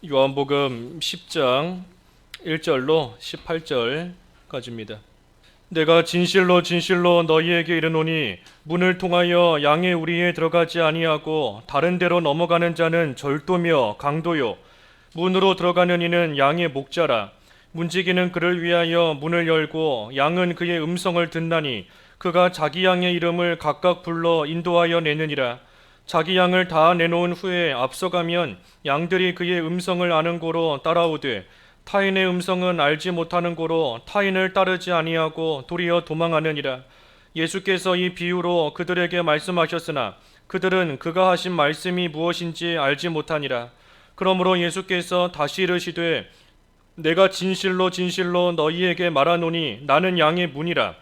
요한복음 10장 1절로 18절까지입니다. 내가 진실로 진실로 너희에게 이르노니 문을 통하여 양의 우리에 들어가지 아니하고 다른 데로 넘어가는 자는 절도며 강도요 문으로 들어가는 이는 양의 목자라. 문지기는 그를 위하여 문을 열고 양은 그의 음성을 듣나니 그가 자기 양의 이름을 각각 불러 인도하여 내느니라. 자기 양을 다 내놓은 후에 앞서가면 양들이 그의 음성을 아는 고로 따라오되 타인의 음성은 알지 못하는 고로 타인을 따르지 아니하고 도리어 도망하느니라. 예수께서 이 비유로 그들에게 말씀하셨으나 그들은 그가 하신 말씀이 무엇인지 알지 못하니라. 그러므로 예수께서 다시 이르시되 내가 진실로 진실로 너희에게 말하노니 나는 양의 문이라.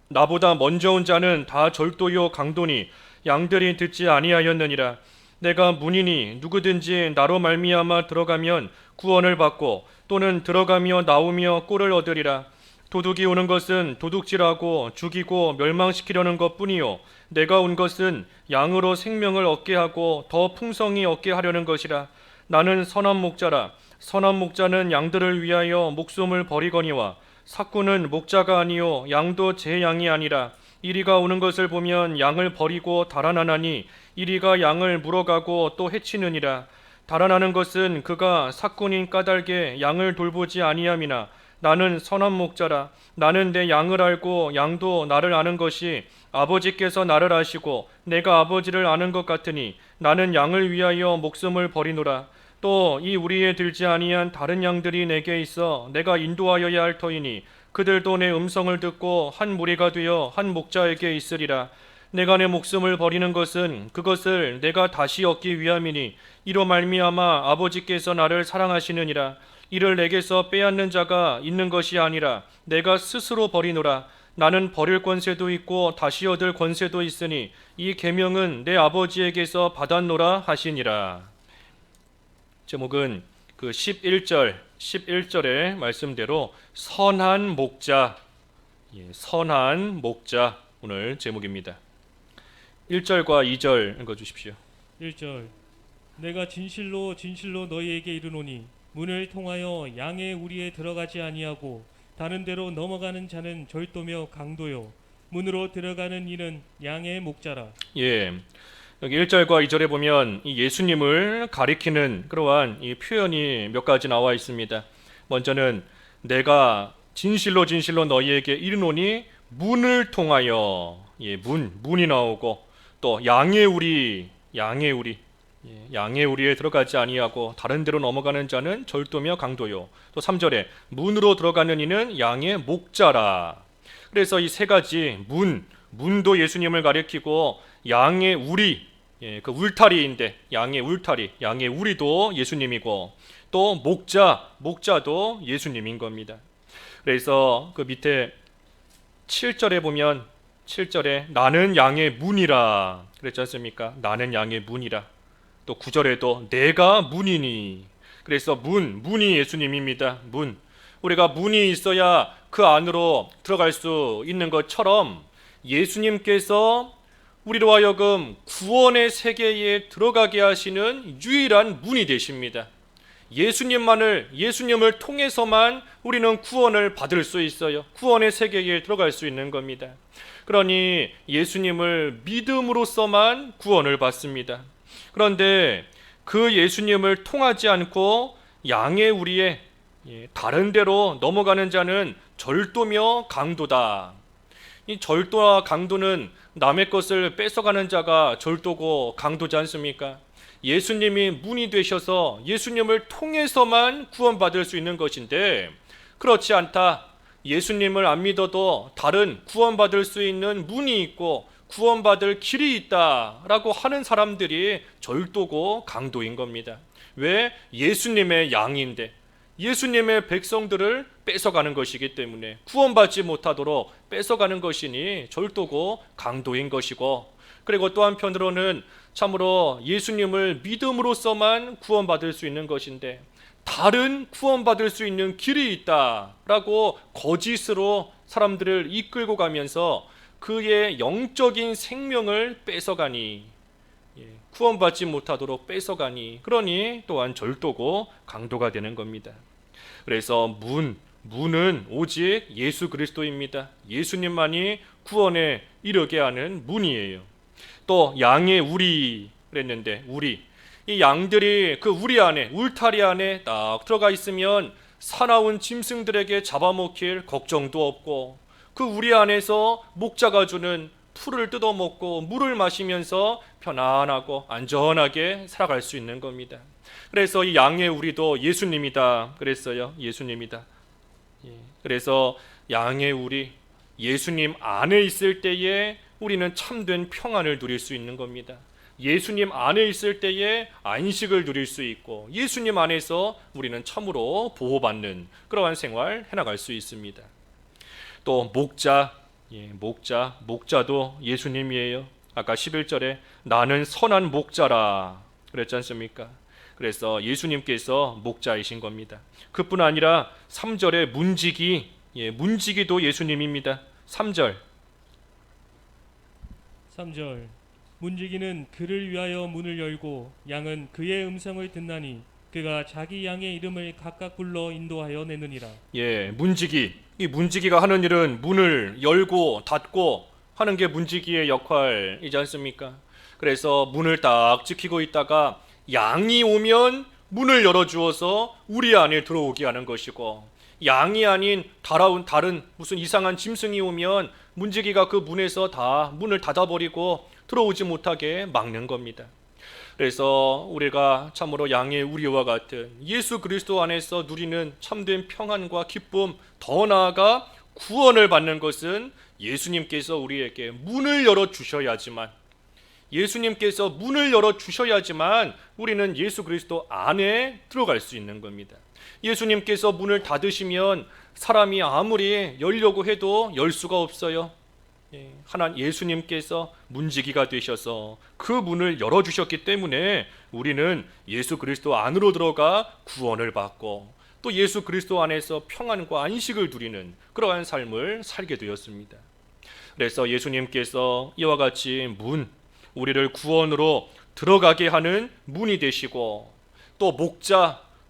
나보다 먼저 온 자는 다 절도요 강도니 양들이 듣지 아니하였느니라. 내가 문이니 누구든지 나로 말미암아 들어가면 구원을 받고 또는 들어가며 나오며 꼴을 얻으리라. 도둑이 오는 것은 도둑질하고 죽이고 멸망시키려는 것뿐이요 내가 온 것은 양으로 생명을 얻게 하고 더 풍성히 얻게 하려는 것이라. 나는 선한 목자라. 선한 목자는 양들을 위하여 목숨을 버리거니와 삭구는 목자가 아니요 양도 제 양이 아니라. 이리가 오는 것을 보면 양을 버리고 달아나나니 이리가 양을 물어가고 또 해치느니라. 달아나는 것은 그가 삭군인 까닭에 양을 돌보지 아니함이나 나는 선한 목자라. 나는 내 양을 알고 양도 나를 아는 것이 아버지께서 나를 아시고 내가 아버지를 아는 것 같으니 나는 양을 위하여 목숨을 버리노라. 또 이 우리에 들지 아니한 다른 양들이 내게 있어 내가 인도하여야 할 터이니 그들도 내 음성을 듣고 한 무리가 되어 한 목자에게 있으리라. 내가 내 목숨을 버리는 것은 그것을 내가 다시 얻기 위함이니 이로 말미암아 아버지께서 나를 사랑하시느니라. 이를 내게서 빼앗는 자가 있는 것이 아니라 내가 스스로 버리노라. 나는 버릴 권세도 있고 다시 얻을 권세도 있으니 이 계명은 내 아버지에게서 받았노라 하시니라. 제목은 그 11절의 말씀대로 선한 목자, 선한 목자 오늘 제목입니다. 1절과 2절 읽어주십시오. 1절 내가 진실로 진실로 너희에게 이르노니 문을 통하여 양의 우리에 들어가지 아니하고 다른 데로 넘어가는 자는 절도며 강도요 문으로 들어가는 이는 양의 목자라. 예, 여기 1절과 2절에 보면 이 예수님을 가리키는 그러한 이 표현이 몇 가지 나와 있습니다. 먼저는 내가 진실로 진실로 너희에게 이르노니 문을 통하여, 문이 나오고 또 양의 우리, 양의 우리에 들어가지 아니하고 다른 데로 넘어가는 자는 절도며 강도요. 또 3절에 문으로 들어가는 이는 양의 목자라. 그래서 이 세 가지 문도 예수님을 가리키고 양의 우리, 그 울타리인데 양의 울타리, 양의 우리도 예수님이고 또 목자도 예수님인 겁니다. 그래서 그 밑에 7절에 보면 7절에 나는 양의 문이라 그랬지 않습니까? 나는 양의 문이라. 또 9절에도 내가 문이니. 그래서 문이 예수님입니다. 문. 우리가 문이 있어야 그 안으로 들어갈 수 있는 것처럼 예수님께서 우리로 하여금 구원의 세계에 들어가게 하시는 유일한 문이 되십니다. 예수님을 통해서만 우리는 구원을 받을 수 있어요. 구원의 세계에 들어갈 수 있는 겁니다. 그러니 예수님을 믿음으로써만 구원을 받습니다. 그런데 그 예수님을 통하지 않고 양의 우리에 다른 데로 넘어가는 자는 절도며 강도다. 이 절도와 강도는 남의 것을 뺏어가는 자가 절도고 강도지 않습니까? 예수님이 문이 되셔서 예수님을 통해서만 구원받을 수 있는 것인데 그렇지 않다. 예수님을 안 믿어도 다른 구원받을 수 있는 문이 있고 구원받을 길이 있다라고 하는 사람들이 절도고 강도인 겁니다. 왜? 예수님의 양인데 예수님의 백성들을 뺏어가는 것이기 때문에 구원받지 못하도록 뺏어가는 것이니 절도고 강도인 것이고, 그리고 또 한편으로는 참으로 예수님을 믿음으로써만 구원받을 수 있는 것인데 다른 구원받을 수 있는 길이 있다라고 거짓으로 사람들을 이끌고 가면서 그의 영적인 생명을 뺏어가니 구원받지 못하도록 뺏어가니 그러니 또한 절도고 강도가 되는 겁니다. 그래서 문은 오직 예수 그리스도입니다. 예수님만이 구원에 이르게 하는 문이에요. 또 양의 우리 그랬는데 이 양들이 그 우리 안에 울타리 안에 딱 들어가 있으면 사나운 짐승들에게 잡아먹힐 걱정도 없고 그 우리 안에서 목자가 주는 풀을 뜯어먹고 물을 마시면서 편안하고 안전하게 살아갈 수 있는 겁니다. 그래서 이 양의 우리도 예수님이다 그랬어요. 예수님이다. 그래서 양의 우리 예수님 안에 있을 때에 우리는 참된 평안을 누릴 수 있는 겁니다. 예수님 안에 있을 때에 안식을 누릴 수 있고 예수님 안에서 우리는 참으로 보호받는 그러한 생활 해나갈 수 있습니다. 또 목자도 예수님이에요. 아까 11절에 나는 선한 목자라 그랬지 않습니까? 그래서 예수님께서 목자이신 겁니다. 그뿐 아니라 3절에 문지기도 예수님입니다. 3절 문지기는 그를 위하여 문을 열고 양은 그의 음성을 듣나니 그가 자기 양의 이름을 각각 불러 인도하여 내느니라. 이 문지기가 하는 일은 문을 열고 닫고 하는 게 문지기의 역할이지 않습니까? 그래서 문을 딱 지키고 있다가 양이 오면 문을 열어주어서 우리 안에 들어오게 하는 것이고 양이 아닌 다른 무슨 이상한 짐승이 오면 문지기가 그 문에서 다 문을 닫아버리고 들어오지 못하게 막는 겁니다. 그래서 우리가 참으로 양의 우리와 같은 예수 그리스도 안에서 누리는 참된 평안과 기쁨, 더 나아가 구원을 받는 것은 예수님께서 우리에게 문을 열어주셔야지만 우리는 예수 그리스도 안에 들어갈 수 있는 겁니다. 예수님께서 문을 닫으시면 사람이 아무리 열려고 해도 열 수가 없어요. 예수님께서 문지기가 되셔서 그 문을 열어주셨기 때문에 우리는 예수 그리스도 안으로 들어가 구원을 받고 또 예수 그리스도 안에서 평안과 안식을 누리는 그러한 삶을 살게 되었습니다. 그래서 예수님께서 이와 같이 우리를 구원으로 들어가게 하는 문이 되시고 또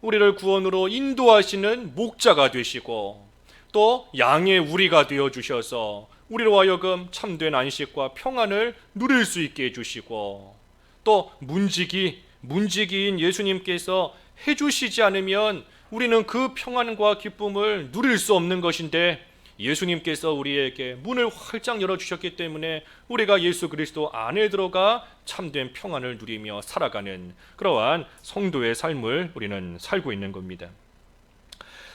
우리를 구원으로 인도하시는 목자가 되시고 또 양의 우리가 되어주셔서 우리로 하여금 참된 안식과 평안을 누릴 수 있게 해주시고 또 문지기인 예수님께서 해주시지 않으면 우리는 그 평안과 기쁨을 누릴 수 없는 것인데 예수님께서 우리에게 문을 활짝 열어주셨기 때문에 우리가 예수 그리스도 안에 들어가 참된 평안을 누리며 살아가는 그러한 성도의 삶을 우리는 살고 있는 겁니다.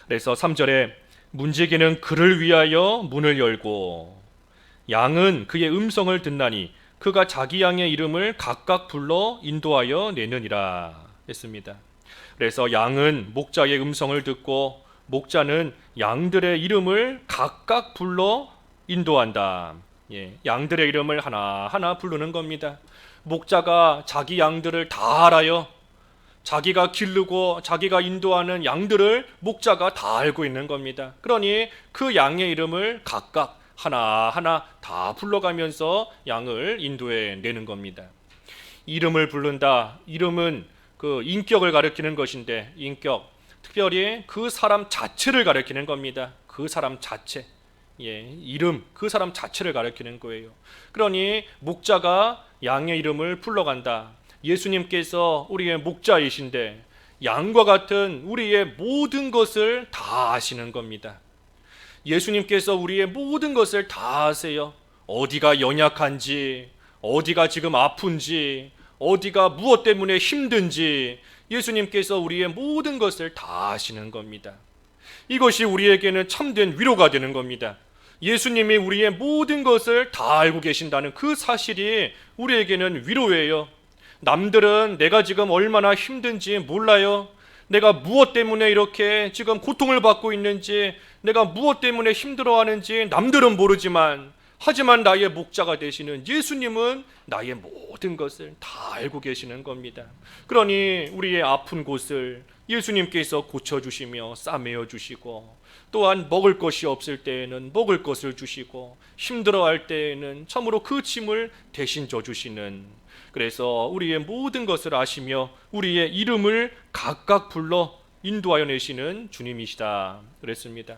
그래서 3절에 문지기는 그를 위하여 문을 열고 양은 그의 음성을 듣나니 그가 자기 양의 이름을 각각 불러 인도하여 내느니라 했습니다. 그래서 양은 목자의 음성을 듣고 목자는 양들의 이름을 각각 불러 인도한다. 양들의 이름을 하나하나 부르는 겁니다. 목자가 자기 양들을 다 알아요. 자기가 기르고 자기가 인도하는 양들을 목자가 다 알고 있는 겁니다. 그러니 그 양의 이름을 각각 하나하나 다 불러가면서 양을 인도해 내는 겁니다. 이름을 부른다. 이름은 그 인격을 가리키는 것인데 특별히 그 사람 자체를 가리키는 겁니다. 그 사람 자체. 이름, 그 사람 자체를 가리키는 거예요. 그러니 목자가 양의 이름을 불러간다. 예수님께서 우리의 목자이신데 양과 같은 우리의 모든 것을 다 아시는 겁니다. 예수님께서 우리의 모든 것을 다 아세요. 어디가 연약한지, 어디가 지금 아픈지, 어디가 무엇 때문에 힘든지 예수님께서 우리의 모든 것을 다 아시는 겁니다. 이것이 우리에게는 참된 위로가 되는 겁니다. 예수님이 우리의 모든 것을 다 알고 계신다는 그 사실이 우리에게는 위로예요. 남들은 내가 지금 얼마나 힘든지 몰라요. 내가 무엇 때문에 이렇게 지금 고통을 받고 있는지, 내가 무엇 때문에 힘들어하는지 남들은 모르지만, 하지만 나의 목자가 되시는 예수님은 나의 모든 것을 다 알고 계시는 겁니다. 그러니 우리의 아픈 곳을 예수님께서 고쳐주시며 싸매어 주시고, 또한 먹을 것이 없을 때에는 먹을 것을 주시고, 힘들어할 때에는 참으로 그 짐을 대신 져주시는, 그래서 우리의 모든 것을 아시며 우리의 이름을 각각 불러 인도하여 내시는 주님이시다 그랬습니다.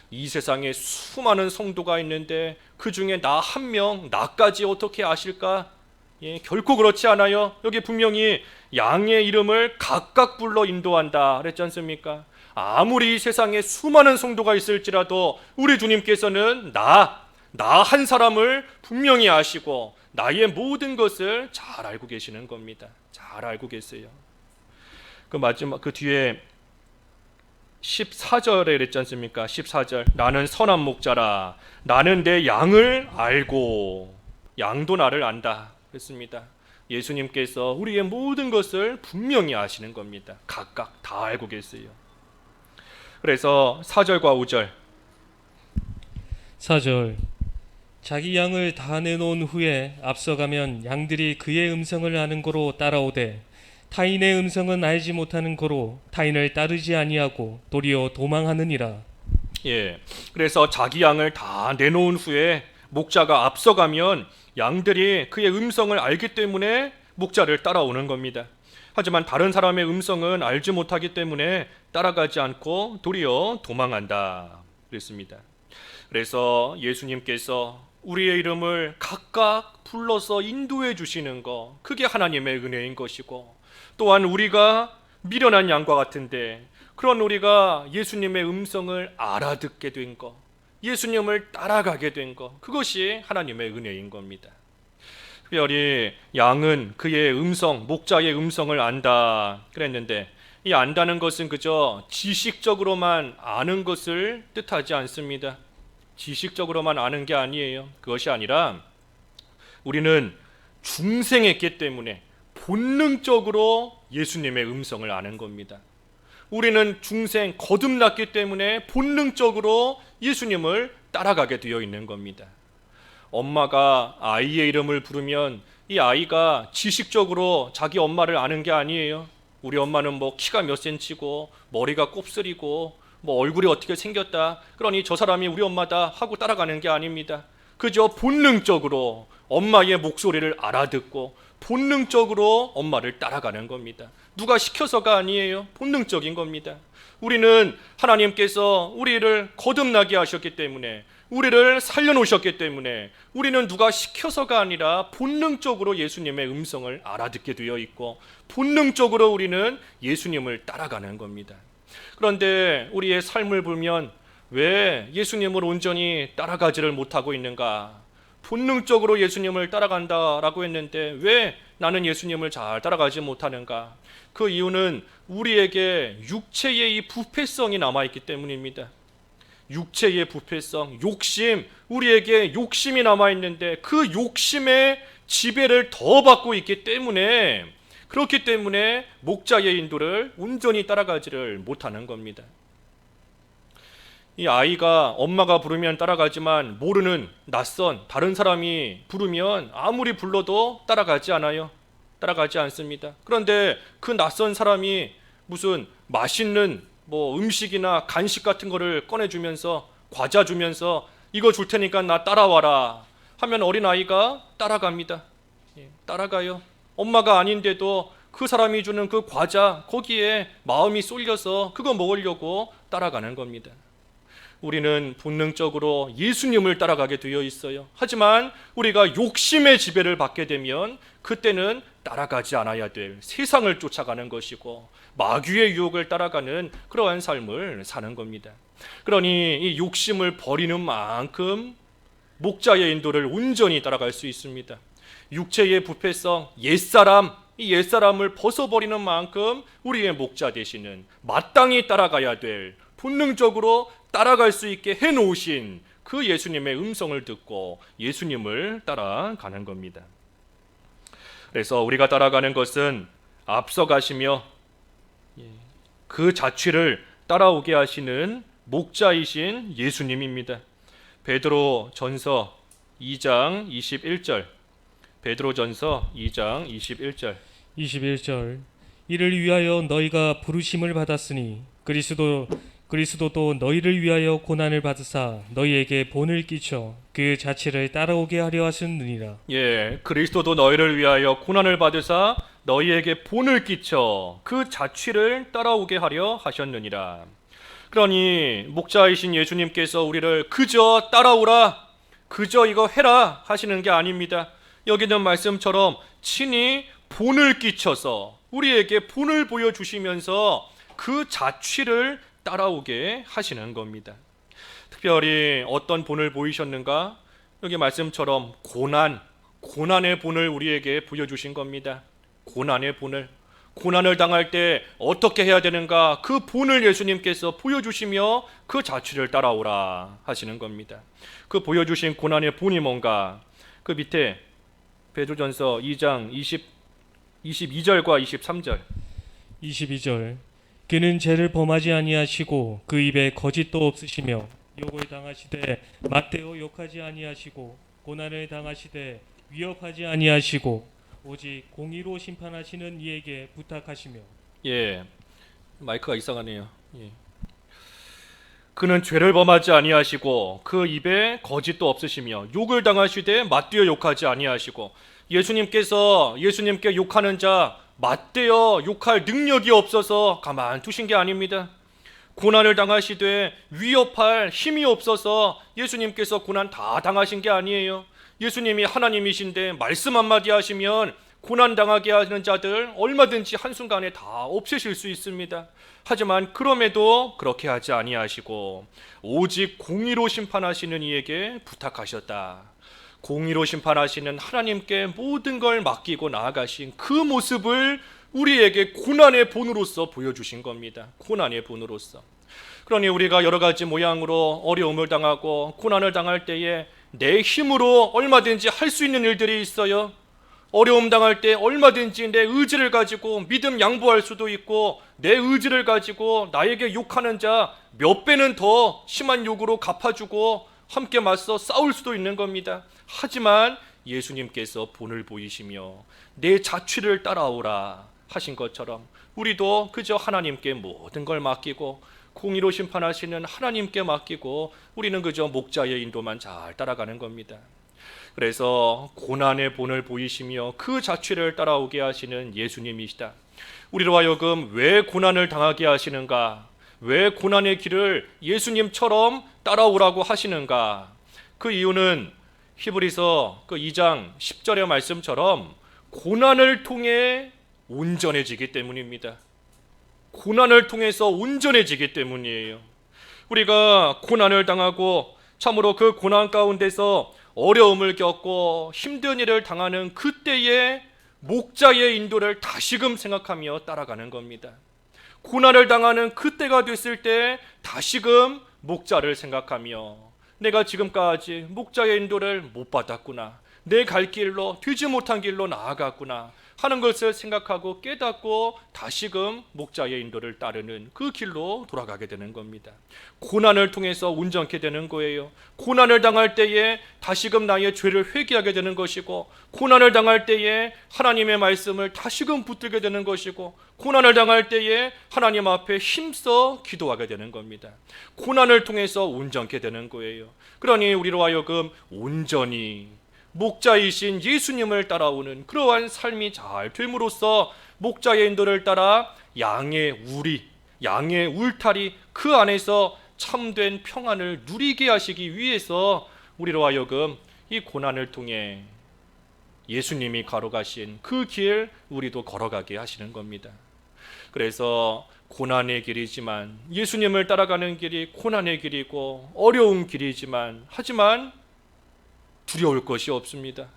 이 세상에 수많은 성도가 있는데 그 중에 나 한 명, 나까지 어떻게 아실까? 결코 그렇지 않아요. 여기 분명히 양의 이름을 각각 불러 인도한다 그랬지 않습니까? 아무리 이 세상에 수많은 성도가 있을지라도 우리 주님께서는 나 한 사람을 분명히 아시고 나의 모든 것을 잘 알고 계시는 겁니다. 잘 알고 계세요. 그 마지막 그 뒤에 14절에 그랬지 않습니까? 14절 나는 선한 목자라 나는 내 양을 알고 양도 나를 안다 그랬습니다. 예수님께서 우리의 모든 것을 분명히 아시는 겁니다. 각각 다 알고 계세요. 그래서 4절과 5절 4절 자기 양을 다 내놓은 후에 앞서가면 양들이 그의 음성을 아는 고로 따라오되 타인의 음성은 알지 못하는 고로 타인을 따르지 아니하고 도리어 도망하느니라. 그래서 자기 양을 다 내놓은 후에 목자가 앞서가면 양들이 그의 음성을 알기 때문에 목자를 따라오는 겁니다. 하지만 다른 사람의 음성은 알지 못하기 때문에 따라가지 않고 도리어 도망한다 그랬습니다. 그래서 예수님께서 우리의 이름을 각각 불러서 인도해 주시는 것, 그게 하나님의 은혜인 것이고, 또한 우리가 미련한 양과 같은데 그런 우리가 예수님의 음성을 알아듣게 된 것, 예수님을 따라가게 된 것, 그것이 하나님의 은혜인 겁니다. 특별히 양은 그의 음성, 목자의 음성을 안다 그랬는데, 이 안다는 것은 그저 지식적으로만 아는 것을 뜻하지 않습니다. 지식적으로만 아는 게 아니에요. 그것이 아니라 우리는 중생했기 때문에 본능적으로 예수님의 음성을 아는 겁니다. 우리는 중생 거듭났기 때문에 본능적으로 예수님을 따라가게 되어 있는 겁니다. 엄마가 아이의 이름을 부르면 이 아이가 지식적으로 자기 엄마를 아는 게 아니에요. 우리 엄마는 뭐 키가 몇 센치고 머리가 곱슬이고 뭐 얼굴이 어떻게 생겼다, 그러니 저 사람이 우리 엄마다 하고 따라가는 게 아닙니다. 그저 본능적으로 엄마의 목소리를 알아듣고 본능적으로 엄마를 따라가는 겁니다. 누가 시켜서가 아니에요. 본능적인 겁니다. 우리는 하나님께서 우리를 거듭나게 하셨기 때문에, 우리를 살려놓으셨기 때문에 우리는 누가 시켜서가 아니라 본능적으로 예수님의 음성을 알아듣게 되어 있고 본능적으로 우리는 예수님을 따라가는 겁니다. 그런데 우리의 삶을 보면 왜 예수님을 온전히 따라가지를 못하고 있는가? 본능적으로 예수님을 따라간다라고 했는데 왜 나는 예수님을 잘 따라가지 못하는가? 그 이유는 우리에게 육체의 이 부패성이 남아있기 때문입니다. 육체의 부패성, 욕심, 우리에게 욕심이 남아있는데 그 욕심의 지배를 더 받고 있기 때문에, 그렇기 때문에 목자의 인도를 온전히 따라가지를 못하는 겁니다. 이 아이가 엄마가 부르면 따라가지만 모르는 낯선 다른 사람이 부르면 아무리 불러도 따라가지 않아요. 따라가지 않습니다. 그런데 그 낯선 사람이 무슨 맛있는 뭐 음식이나 간식 같은 거를 꺼내주면서, 과자 주면서 이거 줄 테니까 나 따라와라 하면 어린아이가 따라갑니다. 따라가요. 엄마가 아닌데도 그 사람이 주는 그 과자, 거기에 마음이 쏠려서 그거 먹으려고 따라가는 겁니다. 우리는 본능적으로 예수님을 따라가게 되어 있어요. 하지만 우리가 욕심의 지배를 받게 되면 그때는 따라가지 않아야 될 세상을 쫓아가는 것이고 마귀의 유혹을 따라가는 그러한 삶을 사는 겁니다. 그러니 이 욕심을 버리는 만큼 목자의 인도를 온전히 따라갈 수 있습니다. 육체의 부패성, 옛사람, 이 옛사람을 벗어버리는 만큼 우리의 목자 되시는, 마땅히 따라가야 될, 본능적으로 따라갈 수 있게 해놓으신 그 예수님의 음성을 듣고 예수님을 따라가는 겁니다. 그래서 우리가 따라가는 것은 앞서가시며 그 자취를 따라오게 하시는 목자이신 예수님입니다. 베드로 전서 2장 21절, 베드로 전서 2장 21절 21절 이를 위하여 너희가 부르심을 받았으니 그리스도 그리스도도 너희를 위하여 고난을 받으사 너희에게 본을 끼쳐 그 자취를 따라오게 하려 하셨느니라. 예, 그리스도도 너희를 위하여 고난을 받으사 너희에게 본을 끼쳐 그 자취를 따라오게 하려 하셨느니라. 그러니 목자이신 예수님께서 우리를 그저 따라오라, 그저 이거 해라 하시는 게 아닙니다. 여기 있는 말씀처럼 친히 본을 끼쳐서 우리에게 본을 보여주시면서 그 자취를 따라오게 하시는 겁니다. 특별히 어떤 본을 보이셨는가? 여기 말씀처럼 고난의 본을 우리에게 보여주신 겁니다. 고난의 본을, 고난을 당할 때 어떻게 해야 되는가, 그 본을 예수님께서 보여주시며 그 자취를 따라오라 하시는 겁니다. 그 보여주신 고난의 본이 뭔가? 그 밑에 베드로전서 2장 22절과 23절. 22절. 그는 죄를 범하지 아니하시고 그 입에 거짓도 없으시며 욕을 당하시되 맞대어 욕하지 아니하시고 고난을 당하시되 위협하지 아니하시고 오직 공의로 심판하시는 이에게 부탁하시며. 예, 마이크가 이상하네요. 예. 그는 죄를 범하지 아니하시고 그 입에 거짓도 없으시며 욕을 당하시되 맞대어 욕하지 아니하시고, 예수님께 욕하는 자 맞대어 욕할 능력이 없어서 가만 두신 게 아닙니다. 고난을 당하시되 위협할 힘이 없어서 예수님께서 고난 다 당하신 게 아니에요. 예수님이 하나님이신데 말씀 한마디 하시면 고난 당하게 하는 자들 얼마든지 한순간에 다 없애실 수 있습니다. 하지만 그럼에도 그렇게 하지 아니하시고 오직 공의로 심판하시는 이에게 부탁하셨다. 공의로 심판하시는 하나님께 모든 걸 맡기고 나아가신 그 모습을 우리에게 고난의 본으로서 보여주신 겁니다. 고난의 본으로서. 그러니 우리가 여러 가지 모양으로 어려움을 당하고 고난을 당할 때에 내 힘으로 얼마든지 할 수 있는 일들이 있어요. 어려움 당할 때 얼마든지 내 의지를 가지고 믿음 양보할 수도 있고, 내 의지를 가지고 나에게 욕하는 자 몇 배는 더 심한 욕으로 갚아주고 함께 맞서 싸울 수도 있는 겁니다. 하지만 예수님께서 본을 보이시며 내 자취를 따라오라 하신 것처럼 우리도 그저 하나님께 모든 걸 맡기고 공의로 심판하시는 하나님께 맡기고 우리는 그저 목자의 인도만 잘 따라가는 겁니다. 그래서 고난의 본을 보이시며 그 자취를 따라오게 하시는 예수님이시다. 우리로 하여금 왜 고난을 당하게 하시는가? 왜 고난의 길을 예수님처럼 따라오라고 하시는가? 그 이유는 히브리서 그 2장 10절의 말씀처럼 고난을 통해 온전해지기 때문입니다. 고난을 통해서 온전해지기 때문이에요. 우리가 고난을 당하고 참으로 그 고난 가운데서 어려움을 겪고 힘든 일을 당하는 그때에 목자의 인도를 다시금 생각하며 따라가는 겁니다. 고난을 당하는 그때가 됐을 때 다시금 목자를 생각하며 내가 지금까지 목자의 인도를 못 받았구나, 내 갈 길로 되지 못한 길로 나아갔구나 하는 것을 생각하고 깨닫고 다시금 목자의 인도를 따르는 그 길로 돌아가게 되는 겁니다. 고난을 통해서 온전케 되는 거예요. 고난을 당할 때에 다시금 나의 죄를 회개하게 되는 것이고, 고난을 당할 때에 하나님의 말씀을 다시금 붙들게 되는 것이고, 고난을 당할 때에 하나님 앞에 힘써 기도하게 되는 겁니다. 고난을 통해서 온전케 되는 거예요. 그러니 우리로 하여금 온전히 목자이신 예수님을 따라오는 그러한 삶이 잘 됨으로써 목자의 인도를 따라 양의 울타리 그 안에서 참된 평안을 누리게 하시기 위해서 우리로 하여금 이 고난을 통해 예수님이 걸어가신 그 길 우리도 걸어가게 하시는 겁니다. 그래서 고난의 길이지만, 예수님을 따라가는 길이 고난의 길이고 어려운 길이지만, 하지만 두려울 것이 없습니다.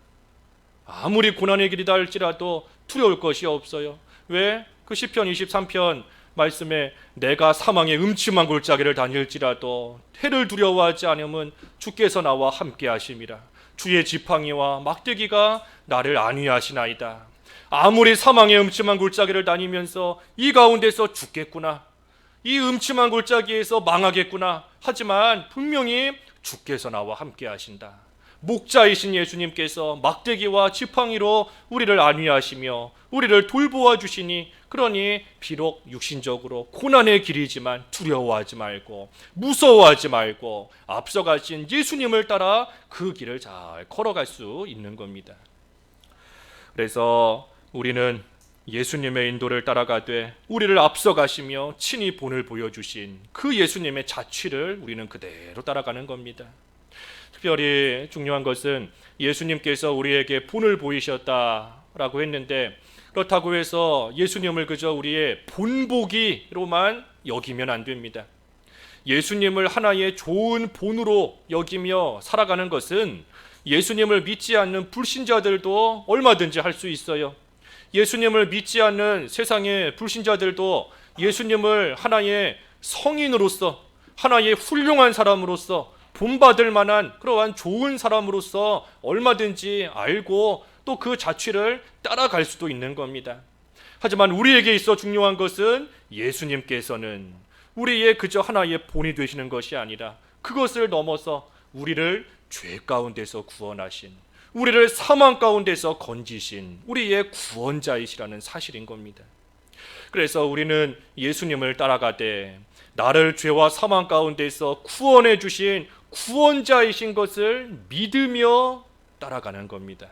아무리 고난의 길이다 할지라도 두려울 것이 없어요. 왜? 그 시편 23편 말씀에 내가 사망의 음침한 골짜기를 다닐지라도 해를 두려워하지 않으면 주께서 나와 함께 하심이라. 주의 지팡이와 막대기가 나를 안위하시나이다. 아무리 사망의 음침한 골짜기를 다니면서 이 가운데서 죽겠구나, 이 음침한 골짜기에서 망하겠구나, 하지만 분명히 주께서 나와 함께 하신다. 목자이신 예수님께서 막대기와 지팡이로 우리를 안위하시며 우리를 돌보아 주시니, 그러니 비록 육신적으로 고난의 길이지만 두려워하지 말고 무서워하지 말고 앞서가신 예수님을 따라 그 길을 잘 걸어갈 수 있는 겁니다. 그래서 우리는 예수님의 인도를 따라가되 우리를 앞서가시며 친히 본을 보여주신 그 예수님의 자취를 우리는 그대로 따라가는 겁니다. 특별히 중요한 것은 예수님께서 우리에게 본을 보이셨다라고 했는데, 그렇다고 해서 예수님을 그저 우리의 본보기로만 여기면 안 됩니다. 예수님을 하나의 좋은 본으로 여기며 살아가는 것은 예수님을 믿지 않는 불신자들도 얼마든지 할 수 있어요. 예수님을 믿지 않는 세상의 불신자들도 예수님을 하나의 성인으로서, 하나의 훌륭한 사람으로서, 본받을 만한 그러한 좋은 사람으로서 얼마든지 알고 또 그 자취를 따라갈 수도 있는 겁니다. 하지만 우리에게 있어 중요한 것은 예수님께서는 우리의 그저 하나의 본이 되시는 것이 아니라 그것을 넘어서 우리를 죄 가운데서 구원하신, 우리를 사망 가운데서 건지신 우리의 구원자이시라는 사실인 겁니다. 그래서 우리는 예수님을 따라가되 나를 죄와 사망 가운데서 구원해 주신 구원자이신 것을 믿으며 따라가는 겁니다.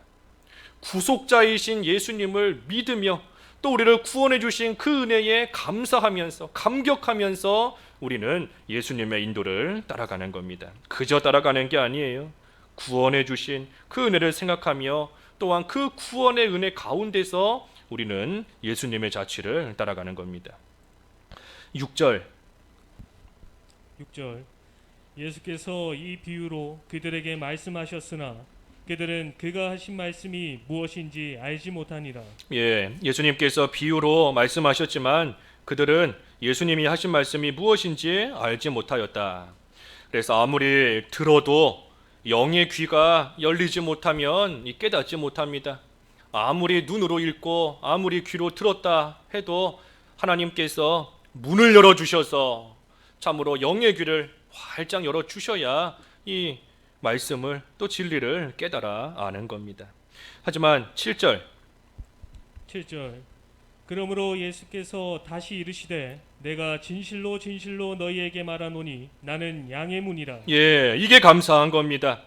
구속자이신 예수님을 믿으며 또 우리를 구원해 주신 그 은혜에 감사하면서 감격하면서 우리는 예수님의 인도를 따라가는 겁니다. 그저 따라가는 게 아니에요. 구원해 주신 그 은혜를 생각하며 또한 그 구원의 은혜 가운데서 우리는 예수님의 자취를 따라가는 겁니다. 6절 예수께서 이 비유로 그들에게 말씀하셨으나 그들은 그가 하신 말씀이 무엇인지 알지 못하니라. 예수님께서 비유로 말씀하셨지만 그들은 예수님이 하신 말씀이 무엇인지 알지 못하였다. 그래서 아무리 들어도 영의 귀가 열리지 못하면 깨닫지 못합니다. 아무리 눈으로 읽고 아무리 귀로 들었다 해도 하나님께서 문을 열어주셔서 참으로 영의 귀를 활짝 열어주셔야 이 말씀을 또 진리를 깨달아 아는 겁니다. 하지만 7절 그러므로 예수께서 다시 이르시되 내가 진실로 진실로 너희에게 말하노니 나는 양의 문이라. 이게 감사한 겁니다.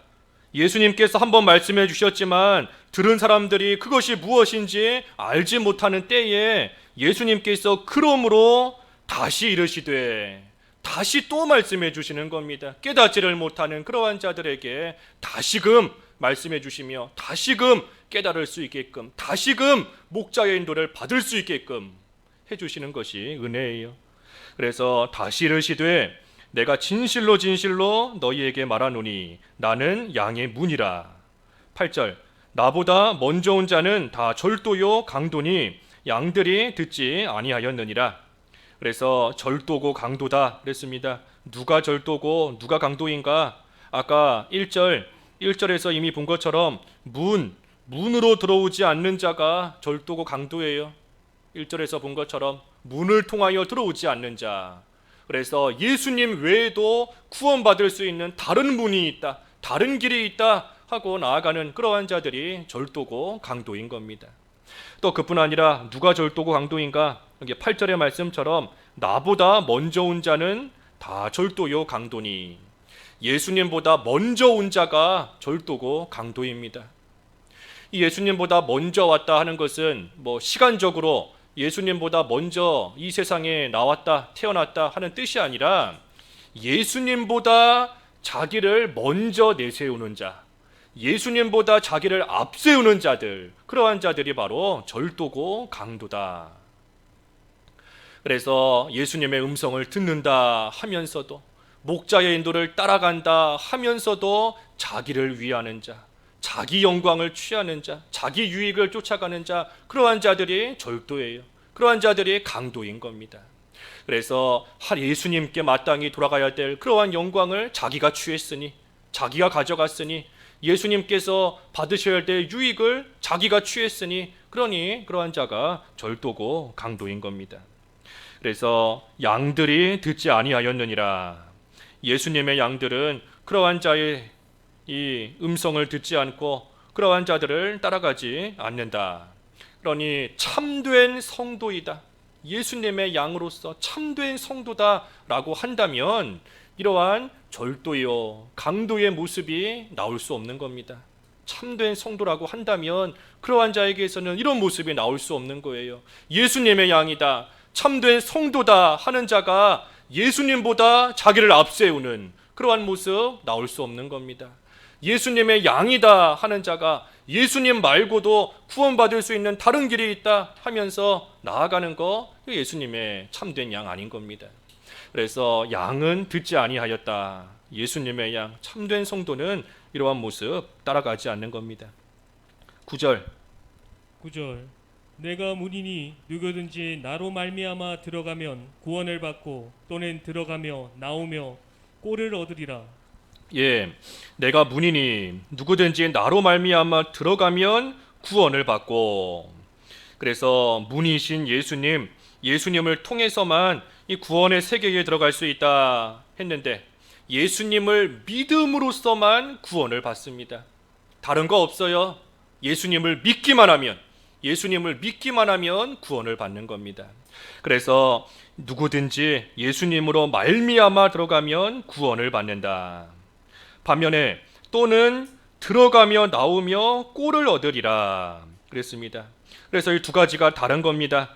예수님께서 한번 말씀해 주셨지만 들은 사람들이 그것이 무엇인지 알지 못하는 때에 예수님께서 그러므로 다시 이르시되 다시 또 말씀해 주시는 겁니다. 깨닫지를 못하는 그러한 자들에게 다시금 말씀해 주시며 다시금 깨달을 수 있게끔 다시금 목자의 인도를 받을 수 있게끔 해주시는 것이 은혜예요. 그래서 다시 이르시되 내가 진실로 진실로 너희에게 말하노니 나는 양의 문이라. 8절 나보다 먼저 온 자는 다 절도요 강도니 양들이 듣지 아니하였느니라. 그래서 절도고 강도다 그랬습니다. 누가 절도고 누가 강도인가? 아까 1절에서 이미 본 것처럼 문으로 들어오지 않는 자가 절도고 강도예요. 1절에서 본 것처럼 문을 통하여 들어오지 않는 자. 그래서 예수님 외에도 구원받을 수 있는 다른 문이 있다, 다른 길이 있다 하고 나아가는 그러한 자들이 절도고 강도인 겁니다. 또 그뿐 아니라 누가 절도고 강도인가? 여기 8절의 말씀처럼 나보다 먼저 온 자는 다 절도요 강도니 예수님보다 먼저 온 자가 절도고 강도입니다. 이 예수님보다 먼저 왔다 하는 것은 시간적으로 예수님보다 먼저 이 세상에 나왔다 태어났다 하는 뜻이 아니라 예수님보다 자기를 먼저 내세우는 자, 예수님보다 자기를 앞세우는 자들, 그러한 자들이 바로 절도고 강도다. 그래서 예수님의 음성을 듣는다 하면서도 목자의 인도를 따라간다 하면서도 자기를 위하는 자, 자기 영광을 취하는 자, 자기 유익을 쫓아가는 자, 그러한 자들이 절도예요. 그러한 자들이 강도인 겁니다. 그래서 예수님께 마땅히 돌아가야 될 그러한 영광을 자기가 취했으니, 자기가 가져갔으니, 예수님께서 받으셔야 될 유익을 자기가 취했으니, 그러니 그러한 자가 절도고 강도인 겁니다. 그래서 양들이 듣지 아니하였느니라. 예수님의 양들은 그러한 자의 이 음성을 듣지 않고 그러한 자들을 따라가지 않는다. 그러니 참된 성도이다, 예수님의 양으로서 참된 성도다라고 한다면 이러한 절도요, 강도의 모습이 나올 수 없는 겁니다. 참된 성도라고 한다면 그러한 자에게서는 이런 모습이 나올 수 없는 거예요. 예수님의 양이다, 참된 성도다 하는 자가 예수님보다 자기를 앞세우는 그러한 모습 나올 수 없는 겁니다. 예수님의 양이다 하는 자가 예수님 말고도 구원받을 수 있는 다른 길이 있다 하면서 나아가는 거, 예수님의 참된 양 아닌 겁니다. 그래서 양은 듣지 아니하였다. 예수님의 양, 참된 성도는 이러한 모습 따라가지 않는 겁니다. 9절. 내가 문이니 누구든지 나로 말미암아 들어가면 구원을 받고 또는 들어가며 나오며 꼴을 얻으리라. 예, 내가 문이니 누구든지 나로 말미암아 들어가면 구원을 받고. 그래서 문이신 예수님, 예수님을 통해서만 이 구원의 세계에 들어갈 수 있다 했는데 예수님을 믿음으로써만 구원을 받습니다. 다른 거 없어요. 예수님을 믿기만 하면 구원을 받는 겁니다. 그래서 누구든지 예수님으로 말미암아 들어가면 구원을 받는다. 반면에 또는 들어가며 나오며 꼴을 얻으리라 그랬습니다. 그래서 이 두 가지가 다른 겁니다.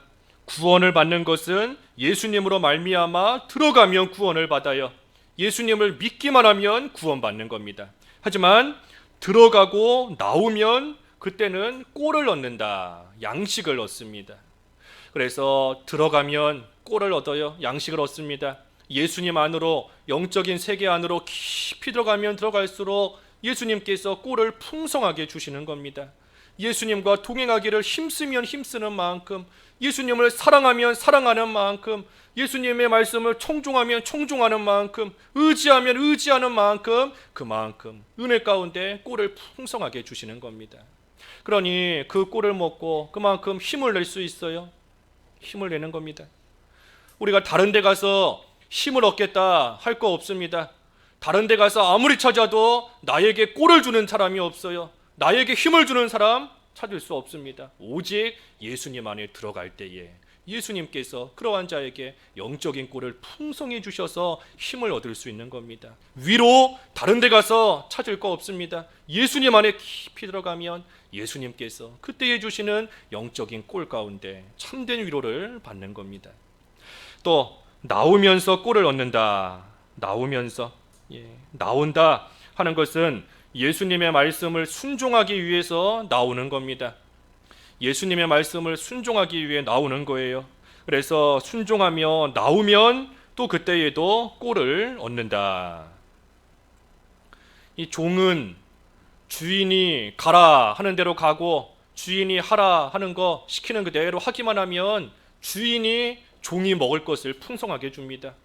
구원을 받는 것은 예수님으로 말미암아 들어가면 구원을 받아요. 예수님을 믿기만 하면 구원받는 겁니다. 하지만 들어가고 나오면 그때는 꼴을 얻는다, 양식을 얻습니다. 그래서 들어가면 꼴을 얻어요, 양식을 얻습니다. 예수님 안으로, 영적인 세계 안으로 깊이 들어가면 들어갈수록 예수님께서 꼴을 풍성하게 주시는 겁니다. 예수님과 동행하기를 힘쓰면 힘쓰는 만큼, 예수님을 사랑하면 사랑하는 만큼, 예수님의 말씀을 청종하면 청종하는 만큼, 의지하면 의지하는 만큼, 그만큼 은혜 가운데 꼴을 풍성하게 주시는 겁니다. 그러니 그 꼴을 먹고 그만큼 힘을 낼 수 있어요. 힘을 내는 겁니다. 우리가 다른 데 가서 힘을 얻겠다 할 거 없습니다. 다른 데 가서 아무리 찾아도 나에게 꼴을 주는 사람이 없어요. 나에게 힘을 주는 사람 찾을 수 없습니다. 오직 예수님 안에 들어갈 때에 예수님께서 그러한 자에게 영적인 꼴을 풍성히 주셔서 힘을 얻을 수 있는 겁니다. 위로 다른 데 가서 찾을 거 없습니다. 예수님 안에 깊이 들어가면 예수님께서 그때에 주시는 영적인 꼴 가운데 참된 위로를 받는 겁니다. 또 나오면서 꼴을 얻는다. 나온다 하는 것은 예수님의 말씀을 순종하기 위해서 나오는 겁니다. 예수님의 말씀을 순종하기 위해 나오는 거예요. 그래서 순종하며 나오면 또 그때에도 꼴을 얻는다. 이 종은 주인이 가라 하는 대로 가고 주인이 하라 하는 거 시키는 그대로 하기만 하면 주인이 종이 먹을 것을 풍성하게 줍니다.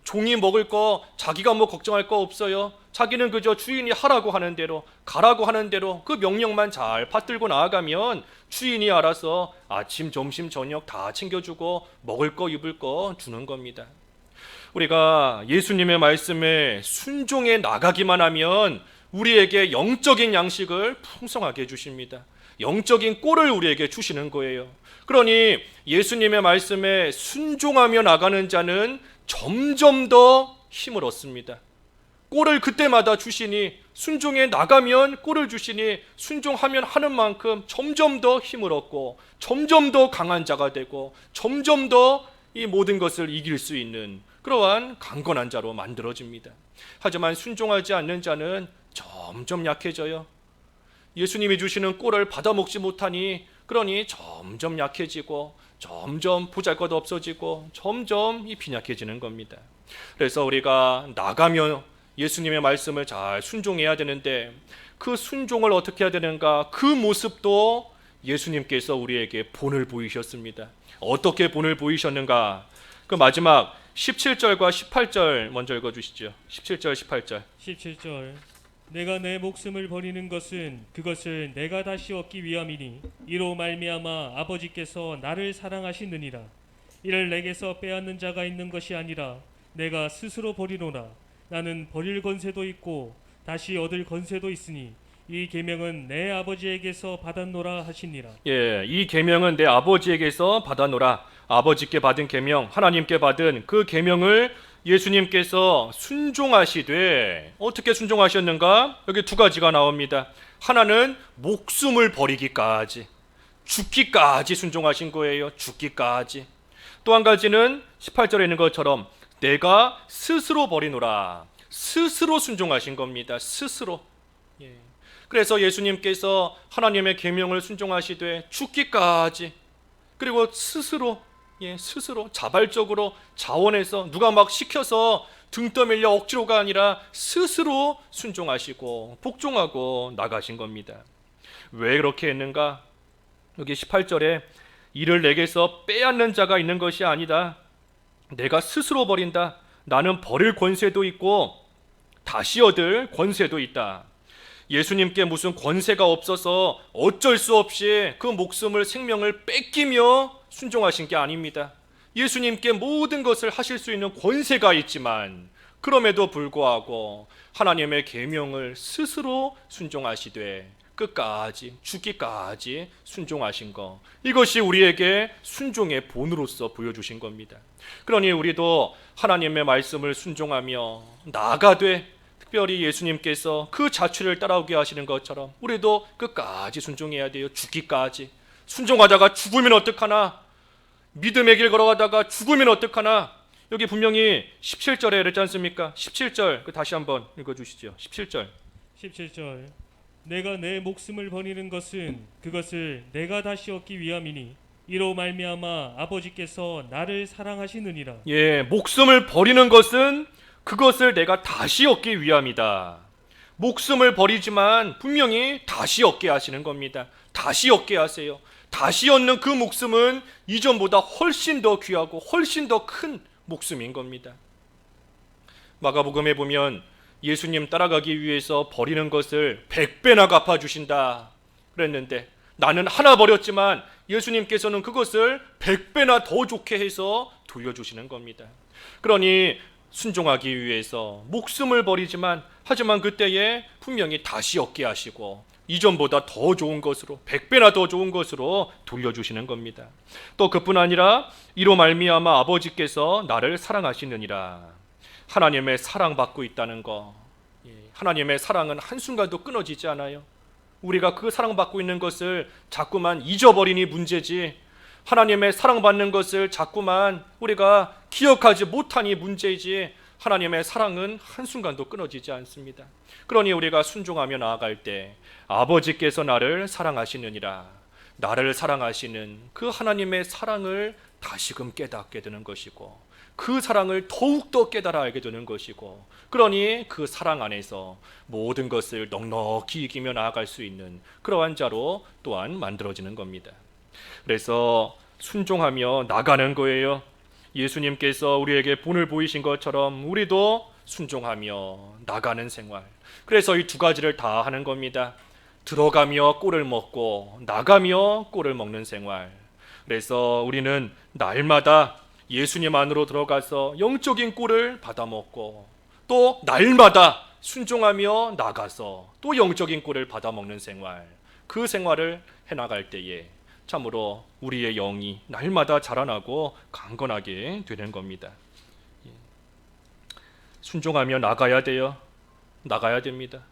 종이 먹을 거 자기가 뭐 걱정할 거 없어요. 자기는 그저 주인이 하라고 하는 대로, 가라고 하는 대로 그 명령만 잘 받들고 나아가면 주인이 알아서 아침, 점심, 저녁 다 챙겨주고 먹을 거, 입을 거 주는 겁니다. 우리가 예수님의 말씀에 순종해 나가기만 하면 우리에게 영적인 양식을 풍성하게 주십니다. 영적인 꼴을 우리에게 주시는 거예요. 그러니 예수님의 말씀에 순종하며 나가는 자는 점점 더 힘을 얻습니다. 꼴을 그때마다 주시니, 순종해 나가면 꼴을 주시니, 순종하면 하는 만큼 점점 더 힘을 얻고 점점 더 강한 자가 되고 점점 더 이 모든 것을 이길 수 있는 그러한 강건한 자로 만들어집니다. 하지만 순종하지 않는 자는 점점 약해져요. 예수님이 주시는 꼴을 받아먹지 못하니 그러니 점점 약해지고 점점 보잘것 없어지고 점점 빈약해지는 겁니다. 그래서 우리가 나가면 예수님의 말씀을 잘 순종해야 되는데 그 순종을 어떻게 해야 되는가, 그 모습도 예수님께서 우리에게 본을 보이셨습니다. 어떻게 본을 보이셨는가? 그 마지막 17절과 18절 먼저 읽어주시죠. 17절 18절. 17절 내가 내 목숨을 버리는 것은 그것을 내가 다시 얻기 위함이니 이로 말미암아 아버지께서 나를 사랑하시느니라. 이를 내게서 빼앗는 자가 있는 것이 아니라 내가 스스로 버리노라. 나는 버릴 권세도 있고 다시 얻을 권세도 있으니 이 계명은 내 아버지에게서 받았노라 하시니라. 예, 이 계명은 내 아버지에게서 받아노라. 아버지께 받은 계명, 하나님께 받은 그 계명을 예수님께서 순종하시되 어떻게 순종하셨는가? 여기 두 가지가 나옵니다. 하나는 목숨을 버리기까지, 죽기까지 순종하신 거예요. 죽기까지. 또 한 가지는 18절에 있는 것처럼 내가 스스로 버리노라. 스스로 순종하신 겁니다. 스스로. 예. 그래서 예수님께서 하나님의 계명을 순종하시되 죽기까지, 그리고 스스로, 스스로 자발적으로 자원해서 누가 막 시켜서 등 떠밀려 억지로가 아니라 스스로 순종하시고 복종하고 나가신 겁니다. 왜 그렇게 했는가? 여기 18절에 이를 내게서 빼앗는 자가 있는 것이 아니다. 내가 스스로 버린다. 나는 버릴 권세도 있고 다시 얻을 권세도 있다. 예수님께 무슨 권세가 없어서 어쩔 수 없이 그 목숨을, 생명을 뺏기며 순종하신 게 아닙니다. 예수님께 모든 것을 하실 수 있는 권세가 있지만 그럼에도 불구하고 하나님의 계명을 스스로 순종하시되 끝까지, 죽기까지 순종하신 것, 이것이 우리에게 순종의 본으로서 보여주신 겁니다. 그러니 우리도 하나님의 말씀을 순종하며 나아가되, 특별히 예수님께서 그 자취를 따라오게 하시는 것처럼 우리도 끝까지 순종해야 돼요. 죽기까지. 순종하다가 죽으면 어떡하나? 믿음의 길 걸어가다가 죽으면 어떡하나? 여기 분명히 17절에 그랬지 않습니까? 17절 다시 한번 읽어주시죠. 17절. 17절 내가 내 목숨을 버리는 것은 그것을 내가 다시 얻기 위함이니 이로 말미암아 아버지께서 나를 사랑하시느니라. 예, 목숨을 버리는 것은 그것을 내가 다시 얻기 위함이다. 목숨을 버리지만 분명히 다시 얻게 하시는 겁니다. 다시 얻게 하세요. 다시 얻는 그 목숨은 이전보다 훨씬 더 귀하고 훨씬 더 큰 목숨인 겁니다. 마가복음에 보면 예수님 따라가기 위해서 버리는 것을 100배나 갚아주신다 그랬는데 나는 하나 버렸지만 예수님께서는 그것을 100배나 더 좋게 해서 돌려주시는 겁니다. 그러니 순종하기 위해서 목숨을 버리지만 하지만 그때에 분명히 다시 얻게 하시고 이전보다 더 좋은 것으로 100배나 더 좋은 것으로 돌려주시는 겁니다. 또 그뿐 아니라 이로 말미암아 아버지께서 나를 사랑하시느니라. 하나님의 사랑받고 있다는 거, 하나님의 사랑은 한순간도 끊어지지 않아요. 우리가 그 사랑받고 있는 것을 자꾸만 잊어버리니 문제지, 하나님의 사랑받는 것을 자꾸만 우리가 기억하지 못하니 문제이지, 하나님의 사랑은 한순간도 끊어지지 않습니다. 그러니 우리가 순종하며 나아갈 때 아버지께서 나를 사랑하시느니라, 나를 사랑하시는 그 하나님의 사랑을 다시금 깨닫게 되는 것이고 그 사랑을 더욱더 깨달아 알게 되는 것이고, 그러니 그 사랑 안에서 모든 것을 넉넉히 이기며 나아갈 수 있는 그러한 자로 또한 만들어지는 겁니다. 그래서 순종하며 나가는 거예요. 예수님께서 우리에게 본을 보이신 것처럼 우리도 순종하며 나가는 생활. 그래서 이 두 가지를 다 하는 겁니다. 들어가며 꼴을 먹고 나가며 꼴을 먹는 생활. 그래서 우리는 날마다 예수님 안으로 들어가서 영적인 꼴을 받아먹고 또 날마다 순종하며 나가서 또 영적인 꼴을 받아먹는 생활. 그 생활을 해나갈 때에 참으로 우리의 영이 날마다 자라나고 강건하게 되는 겁니다. 순종하며 나가야 돼요. 나가야 됩니다.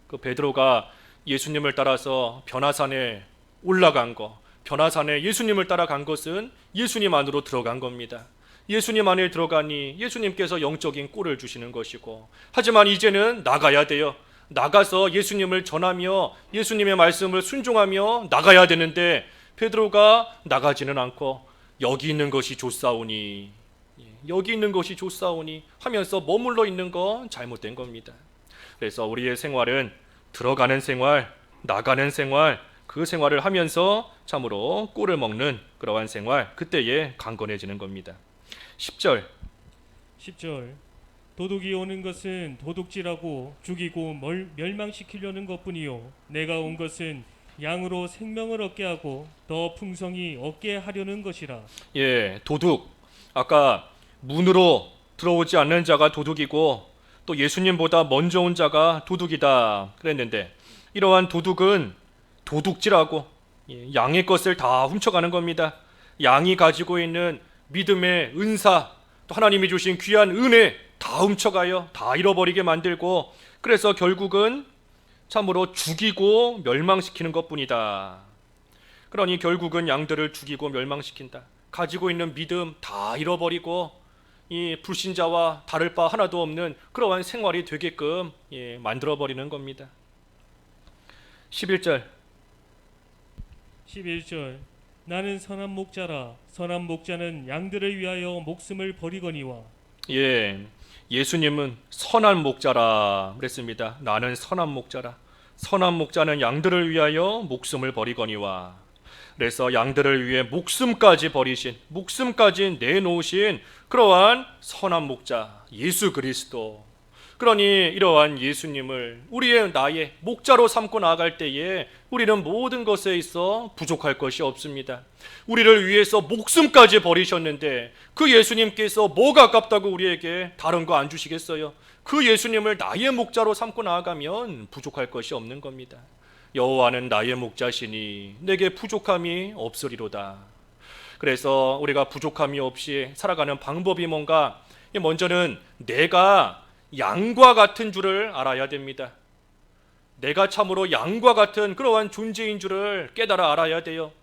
그 베드로가 예수님을 따라서 변화산에 올라간 거, 변화산에 예수님을 따라간 것은 예수님 안으로 들어간 겁니다. 예수님 안에 들어가니 예수님께서 영적인 꼴을 주시는 것이고, 하지만 이제는 나가야 돼요. 나가서 예수님을 전하며 예수님의 말씀을 순종하며 나가야 되는데 베드로가 나가지는 않고 여기 있는 것이 좋사오니, 여기 있는 것이 좋사오니 하면서 머물러 있는 건 잘못된 겁니다. 그래서 우리의 생활은 들어가는 생활, 나가는 생활, 그 생활을 하면서 참으로 꼴을 먹는 그러한 생활, 그때에 강건해지는 겁니다. 10절 도둑이 오는 것은 도둑질하고 죽이고 멸망시키려는 것뿐이요 내가 온 것은 양으로 생명을 얻게 하고 더 풍성히 얻게 하려는 것이라. 예, 도둑. 아까 문으로 들어오지 않는 자가 도둑이고 또 예수님보다 먼저 온 자가 도둑이다 그랬는데, 이러한 도둑은 도둑질하고 양의 것을 다 훔쳐가는 겁니다. 양이 가지고 있는 믿음의 은사, 또 하나님이 주신 귀한 은혜 다 훔쳐가요. 다 잃어버리게 만들고, 그래서 결국은 참으로 죽이고 멸망시키는 것뿐이다. 그러니 결국은 양들을 죽이고 멸망시킨다. 가지고 있는 믿음 다 잃어버리고 이 불신자와 다를 바 하나도 없는 그러한 생활이 되게끔 만들어버리는 겁니다. 11절 11절 나는 선한 목자라 선한 목자는 양들을 위하여 목숨을 버리거니와. 예수님은 선한 목자라 그랬습니다. 나는 선한 목자라. 선한 목자는 양들을 위하여 목숨을 버리거니와. 그래서 양들을 위해 목숨까지 버리신, 목숨까지 내놓으신 그러한 선한 목자 예수 그리스도. 그러니 이러한 예수님을 우리의 나의 목자로 삼고 나아갈 때에 우리는 모든 것에 있어 부족할 것이 없습니다. 우리를 위해서 목숨까지 버리셨는데 그 예수님께서 뭐가 아깝다고 우리에게 다른 거 안 주시겠어요? 그 예수님을 나의 목자로 삼고 나아가면 부족할 것이 없는 겁니다. 여호와는 나의 목자시니 내게 부족함이 없으리로다. 그래서 우리가 부족함이 없이 살아가는 방법이 뭔가? 먼저는 내가 양과 같은 줄을 알아야 됩니다. 내가 참으로 양과 같은 그러한 존재인 줄을 깨달아 알아야 돼요.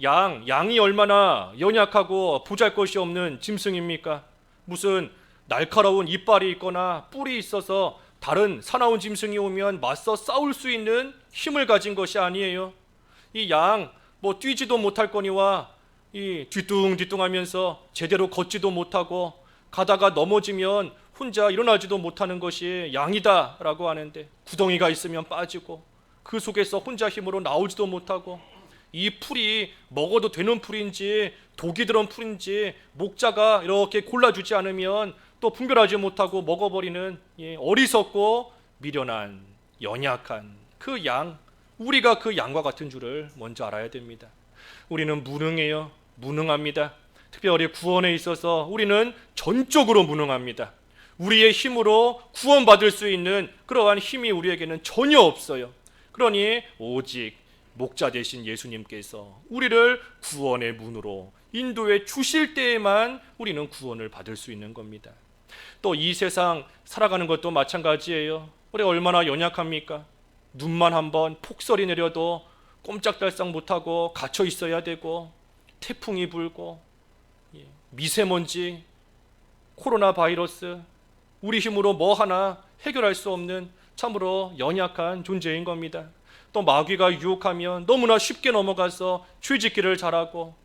양이 얼마나 연약하고 보잘것이 없는 짐승입니까? 무슨 날카로운 이빨이 있거나 뿔이 있어서 다른 사나운 짐승이 오면 맞서 싸울 수 있는 힘을 가진 것이 아니에요. 이 양 뛰지도 못할 거니와 이 뒤뚱뒤뚱하면서 제대로 걷지도 못하고 가다가 넘어지면 혼자 일어나지도 못하는 것이 양이다라고 하는데, 구덩이가 있으면 빠지고 그 속에서 혼자 힘으로 나오지도 못하고, 이 풀이 먹어도 되는 풀인지 독이 들은 풀인지 목자가 이렇게 골라주지 않으면 또 분별하지 못하고 먹어버리는 어리석고 미련한 연약한 그 양, 우리가 그 양과 같은 줄을 먼저 알아야 됩니다. 우리는 무능해요. 무능합니다. 특별히 구원에 있어서 우리는 전적으로 무능합니다. 우리의 힘으로 구원받을 수 있는 그러한 힘이 우리에게는 전혀 없어요. 그러니 오직 목자 되신 예수님께서 우리를 구원의 문으로 인도해 주실 때에만 우리는 구원을 받을 수 있는 겁니다. 또 이 세상 살아가는 것도 마찬가지예요. 우리 얼마나 연약합니까? 눈만 한번 폭설이 내려도 꼼짝달싹 못하고 갇혀 있어야 되고, 태풍이 불고 미세먼지, 코로나 바이러스, 우리 힘으로 뭐 하나 해결할 수 없는 참으로 연약한 존재인 겁니다. 또 마귀가 유혹하면 너무나 쉽게 넘어가서 죄짓기를 잘하고,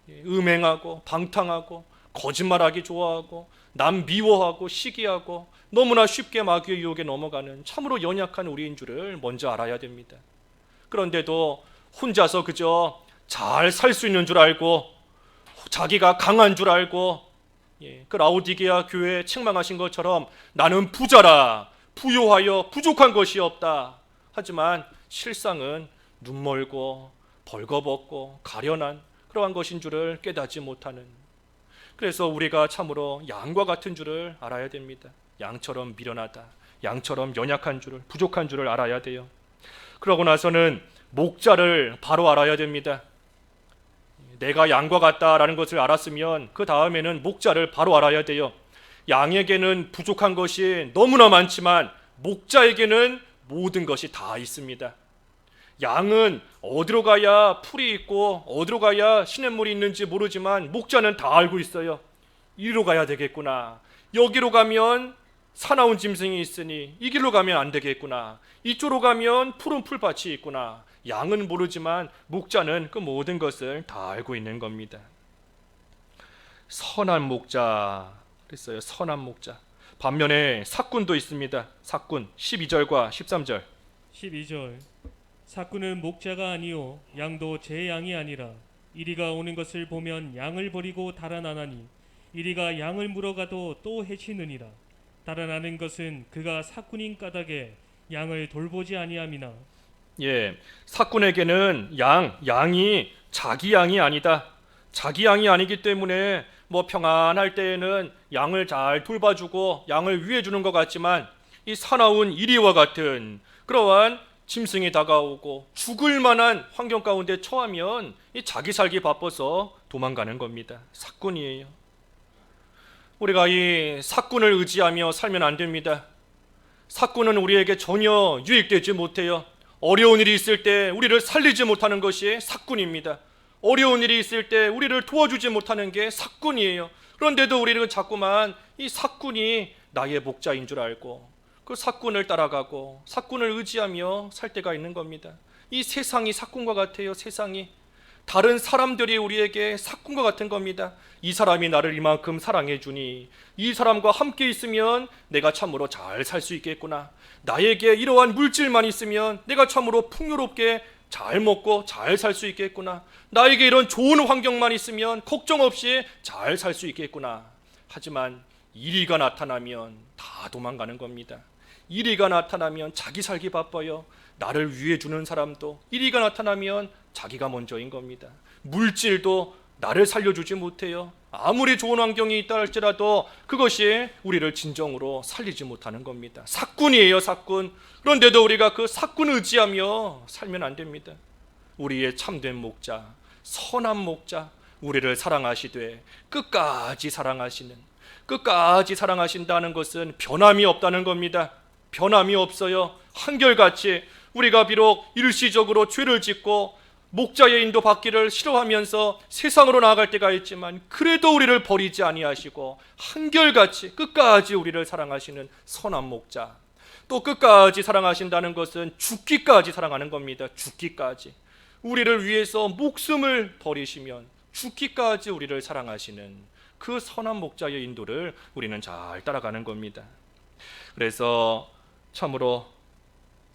음행하고 방탕하고 거짓말하기 좋아하고 남 미워하고 시기하고 너무나 쉽게 마귀의 유혹에 넘어가는 참으로 연약한 우리인 줄을 먼저 알아야 됩니다. 그런데도 혼자서 그저 잘 살 수 있는 줄 알고, 자기가 강한 줄 알고, 그 라오디게아 교회에 책망하신 것처럼 나는 부자라, 부요하여 부족한 것이 없다. 하지만 실상은 눈멀고 벌거벗고 가련한 그러한 것인 줄을 깨닫지 못하는, 그래서 우리가 참으로 양과 같은 줄을 알아야 됩니다. 양처럼 미련하다, 양처럼 연약한 줄을, 부족한 줄을 알아야 돼요. 그러고 나서는 목자를 바로 알아야 됩니다. 내가 양과 같다라는 것을 알았으면 그 다음에는 목자를 바로 알아야 돼요. 양에게는 부족한 것이 너무나 많지만 목자에게는 모든 것이 다 있습니다. 양은 어디로 가야 풀이 있고 어디로 가야 시냇물이 있는지 모르지만 목자는 다 알고 있어요. 이리로 가야 되겠구나, 여기로 가면 사나운 짐승이 있으니 이 길로 가면 안 되겠구나, 이쪽으로 가면 푸른 풀밭이 있구나. 양은 모르지만 목자는 그 모든 것을 다 알고 있는 겁니다. 선한 목자 그랬어요. 선한 목자. 반면에 삭군도 있습니다. 삭군 12절과 13절. 12절 삭군은 목자가 아니요 양도 제 양이 아니라 이리가 오는 것을 보면 양을 버리고 달아나나니 이리가 양을 물어가도 또 해치느니라. 달아나는 것은 그가 삭군인 까닭에 양을 돌보지 아니함이나. 삭군에게는 양이 자기 양이 아니다. 자기 양이 아니기 때문에 평안할 때에는 양을 잘 돌봐주고 양을 위해 주는 것 같지만 이 사나운 이리와 같은 그러한 짐승이 다가오고 죽을 만한 환경 가운데 처하면 이 자기 살기 바빠서 도망가는 겁니다. 사꾼이에요. 우리가 이 사꾼을 의지하며 살면 안 됩니다. 사꾼은 우리에게 전혀 유익되지 못해요. 어려운 일이 있을 때 우리를 살리지 못하는 것이 사꾼입니다. 어려운 일이 있을 때 우리를 도와주지 못하는 게 사꾼이에요. 그런데도 우리는 자꾸만 이 사꾼이 나의 목자인 줄 알고 그 사꾼을 따라가고 사꾼을 의지하며 살 때가 있는 겁니다. 이 세상이 사꾼과 같아요. 세상이 다른 사람들이 우리에게 사꾼과 같은 겁니다. 이 사람이 나를 이만큼 사랑해 주니 이 사람과 함께 있으면 내가 참으로 잘 살 수 있겠구나. 나에게 이러한 물질만 있으면 내가 참으로 풍요롭게 잘 먹고 잘 살 수 있겠구나. 나에게 이런 좋은 환경만 있으면 걱정 없이 잘 살 수 있겠구나. 하지만 이리가 나타나면 다 도망가는 겁니다. 이리가 나타나면 자기 살기 바빠요. 나를 위해 주는 사람도 이리가 나타나면 자기가 먼저인 겁니다. 물질도 나를 살려주지 못해요. 아무리 좋은 환경이 있다 할지라도 그것이 우리를 진정으로 살리지 못하는 겁니다. 사꾼이에요, 사꾼. 그런데도 우리가 그 사꾼을 의지하며 살면 안 됩니다. 우리의 참된 목자, 선한 목자, 우리를 사랑하시되 끝까지 사랑하신다는 것은 변함이 없다는 겁니다. 변함이 없어요. 한결같이 우리가 비록 일시적으로 죄를 짓고 목자의 인도 받기를 싫어하면서 세상으로 나아갈 때가 있지만 그래도 우리를 버리지 아니하시고 한결같이 끝까지 우리를 사랑하시는 선한 목자, 또 끝까지 사랑하신다는 것은 죽기까지 사랑하는 겁니다. 죽기까지 우리를 위해서 목숨을 버리시면 죽기까지 우리를 사랑하시는 그 선한 목자의 인도를 우리는 잘 따라가는 겁니다. 그래서 참으로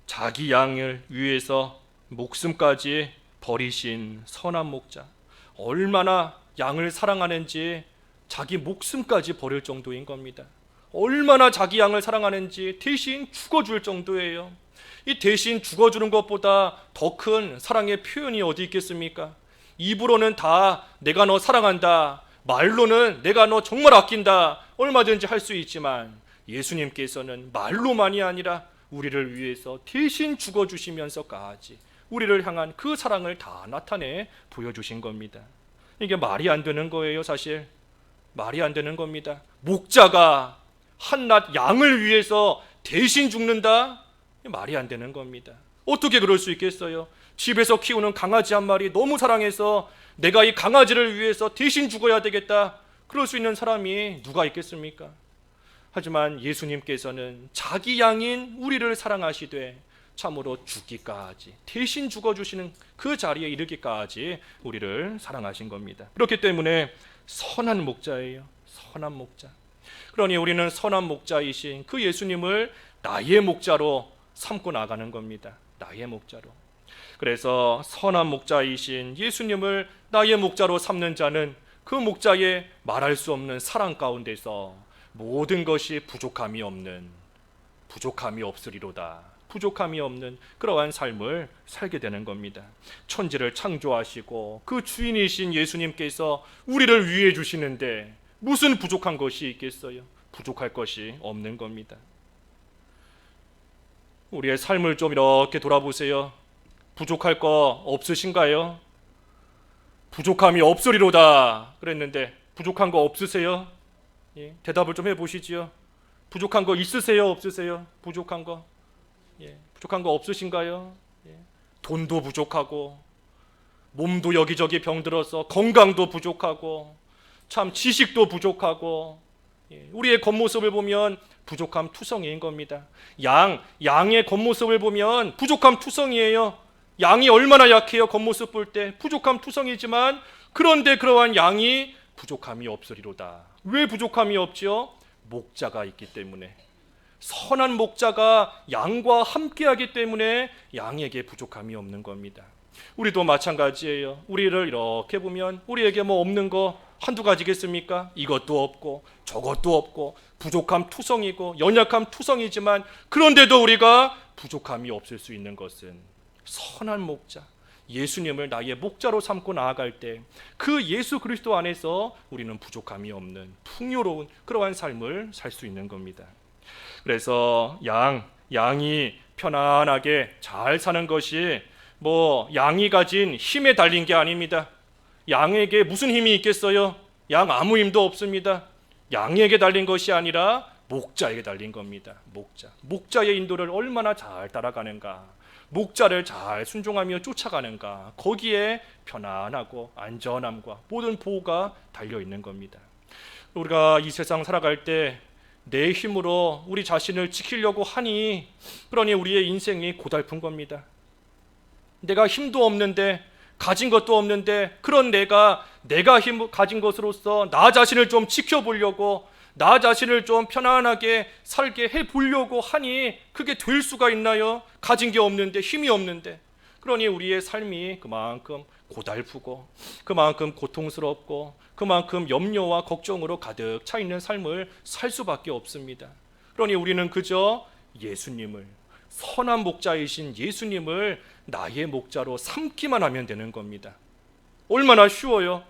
자기 양을 위해서 목숨까지 버리신 선한 목자, 얼마나 양을 사랑하는지 자기 목숨까지 버릴 정도인 겁니다. 얼마나 자기 양을 사랑하는지 대신 죽어줄 정도예요. 이 대신 죽어주는 것보다 더 큰 사랑의 표현이 어디 있겠습니까? 입으로는 다 내가 너 사랑한다, 말로는 내가 너 정말 아낀다, 얼마든지 할 수 있지만 예수님께서는 말로만이 아니라 우리를 위해서 대신 죽어주시면서까지 우리를 향한 그 사랑을 다 나타내 보여주신 겁니다. 이게 말이 안 되는 거예요. 사실 말이 안 되는 겁니다. 목자가 한낱 양을 위해서 대신 죽는다? 말이 안 되는 겁니다. 어떻게 그럴 수 있겠어요? 집에서 키우는 강아지 한 마리 너무 사랑해서 내가 이 강아지를 위해서 대신 죽어야 되겠다, 그럴 수 있는 사람이 누가 있겠습니까? 하지만 예수님께서는 자기 양인 우리를 사랑하시되 참으로 죽기까지 대신 죽어주시는 그 자리에 이르기까지 우리를 사랑하신 겁니다. 그렇기 때문에 선한 목자예요. 선한 목자. 그러니 우리는 선한 목자이신 그 예수님을 나의 목자로 삼고 나가는 겁니다. 나의 목자로. 그래서 선한 목자이신 예수님을 나의 목자로 삼는 자는 그 목자의 말할 수 없는 사랑 가운데서 모든 것이 부족함이 없으리로다. 부족함이 없는 그러한 삶을 살게 되는 겁니다. 천지를 창조하시고 그 주인이신 예수님께서 우리를 위해 주시는데 무슨 부족한 것이 있겠어요? 부족할 것이 없는 겁니다. 우리의 삶을 좀 이렇게 돌아보세요. 부족할 거 없으신가요? 부족함이 없으리로다 그랬는데 부족한 거 없으세요? 예, 대답을 좀 해보시지요. 부족한 거 있으세요? 없으세요? 부족한 거? 예, 부족한 거 없으신가요? 예, 돈도 부족하고 몸도 여기저기 병들어서 건강도 부족하고 참 지식도 부족하고, 예, 우리의 겉모습을 보면 부족함 투성이인 겁니다. 양의 겉모습을 보면 부족함 투성이에요. 양이 얼마나 약해요. 겉모습 볼 때 부족함 투성이지만 그런데 그러한 양이 부족함이 없으리로다. 왜 부족함이 없지요? 목자가 있기 때문에. 선한 목자가 양과 함께하기 때문에 양에게 부족함이 없는 겁니다. 우리도 마찬가지예요. 우리를 이렇게 보면 우리에게 뭐 없는 거 한두 가지겠습니까? 이것도 없고 저것도 없고 부족함 투성이고 연약함 투성이지만 그런데도 우리가 부족함이 없을 수 있는 것은 선한 목자, 예수님을 나의 목자로 삼고 나아갈 때 그 예수 그리스도 안에서 우리는 부족함이 없는 풍요로운 그러한 삶을 살 수 있는 겁니다. 그래서 양이 편안하게 잘 사는 것이 양이 가진 힘에 달린 게 아닙니다. 양에게 무슨 힘이 있겠어요? 양 아무 힘도 없습니다. 양에게 달린 것이 아니라 목자에게 달린 겁니다. 목자의 인도를 얼마나 잘 따라가는가, 목자를 잘 순종하며 쫓아가는가, 거기에 편안하고 안전함과 모든 보호가 달려 있는 겁니다. 우리가 이 세상 살아갈 때 내 힘으로 우리 자신을 지키려고 하니, 그러니 우리의 인생이 고달픈 겁니다. 내가 힘도 없는데, 가진 것도 없는데, 그런 내가 힘 가진 것으로서 나 자신을 좀 지켜보려고, 나 자신을 좀 편안하게 살게 해보려고 하니 그게 될 수가 있나요? 가진 게 없는데, 힘이 없는데. 그러니 우리의 삶이 그만큼 고달프고, 그만큼 고통스럽고, 그만큼 염려와 걱정으로 가득 차 있는 삶을 살 수밖에 없습니다. 그러니 우리는 그저 예수님을, 선한 목자이신 예수님을 나의 목자로 삼기만 하면 되는 겁니다. 얼마나 쉬워요?